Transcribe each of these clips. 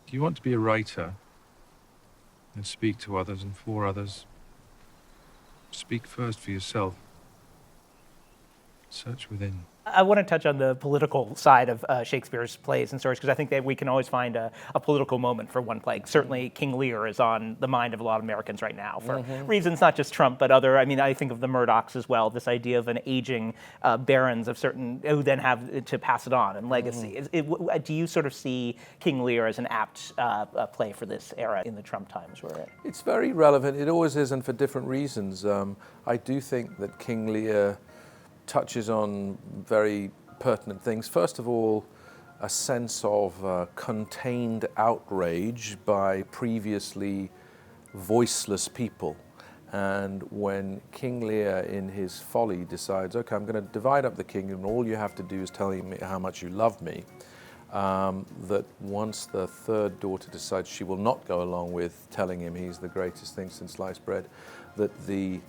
Do you want to be a writer and speak to others and for others? Speak first for yourself. Search within. I want to touch on the political side of Shakespeare's plays and stories, because I think that we can always find a political moment for one play. Certainly King Lear is on the mind of a lot of Americans right now for reasons not just Trump, but other, I mean, I think of the Murdochs as well, this idea of an aging barons of certain, who then have to pass it on and legacy. Do you sort of see King Lear as an apt play for this era in the Trump times we're in? It's very relevant. It always is, and for different reasons. I do think that King Lear touches on very pertinent things. First of all, a sense of contained outrage by previously voiceless people. And when King Lear, in his folly, decides, okay, I'm going to divide up the kingdom, and all you have to do is tell me how much you love me, that once the third daughter decides she will not go along with telling him he's the greatest thing since sliced bread, that the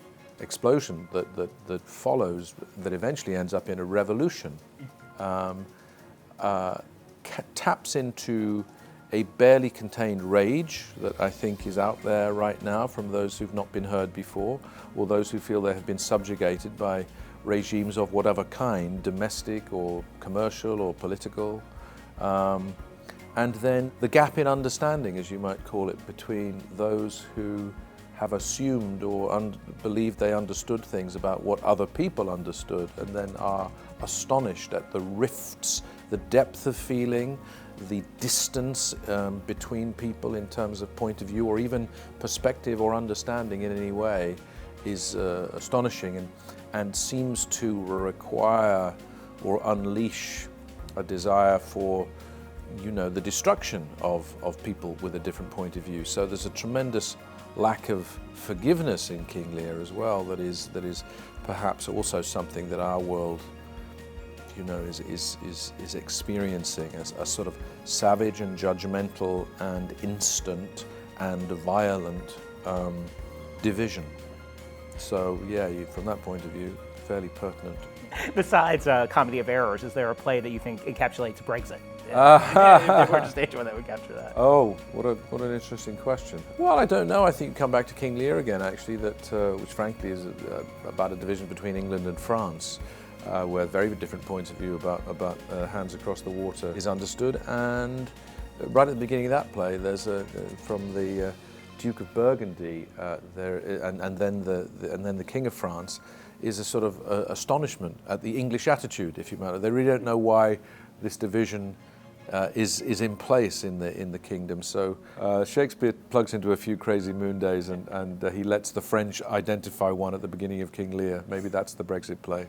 explosion that follows, that eventually ends up in a revolution, taps into a barely contained rage that I think is out there right now from those who've not been heard before, or those who feel they have been subjugated by regimes of whatever kind, domestic or commercial or political. And then the gap in understanding, as you might call it, between those who have assumed or believed they understood things about what other people understood, and then are astonished at the rifts, the depth of feeling, the distance between people in terms of point of view or even perspective or understanding in any way, is astonishing and seems to require or unleash a desire for, you know, the destruction of people with a different point of view. So there's a tremendous lack of forgiveness in King Lear as well that is perhaps also something that our world, you know, is experiencing as a sort of savage and judgmental and instant and violent division. So yeah, from that point of view, fairly pertinent. Besides Comedy of Errors, is there a play that you think encapsulates Brexit? If there were a stage one that would capture that. Oh, what an interesting question. Well, I don't know. I think come back to King Lear again, actually, that which frankly is about a division between England and France, where very different points of view about hands across the water is understood. And right at the beginning of that play, there's from the Duke of Burgundy, and then the King of France, is a sort of astonishment at the English attitude, if you matter. They really don't know why this division is in place in the kingdom. So Shakespeare plugs into a few crazy moon days, and he lets the French identify one at the beginning of King Lear. Maybe that's the Brexit play.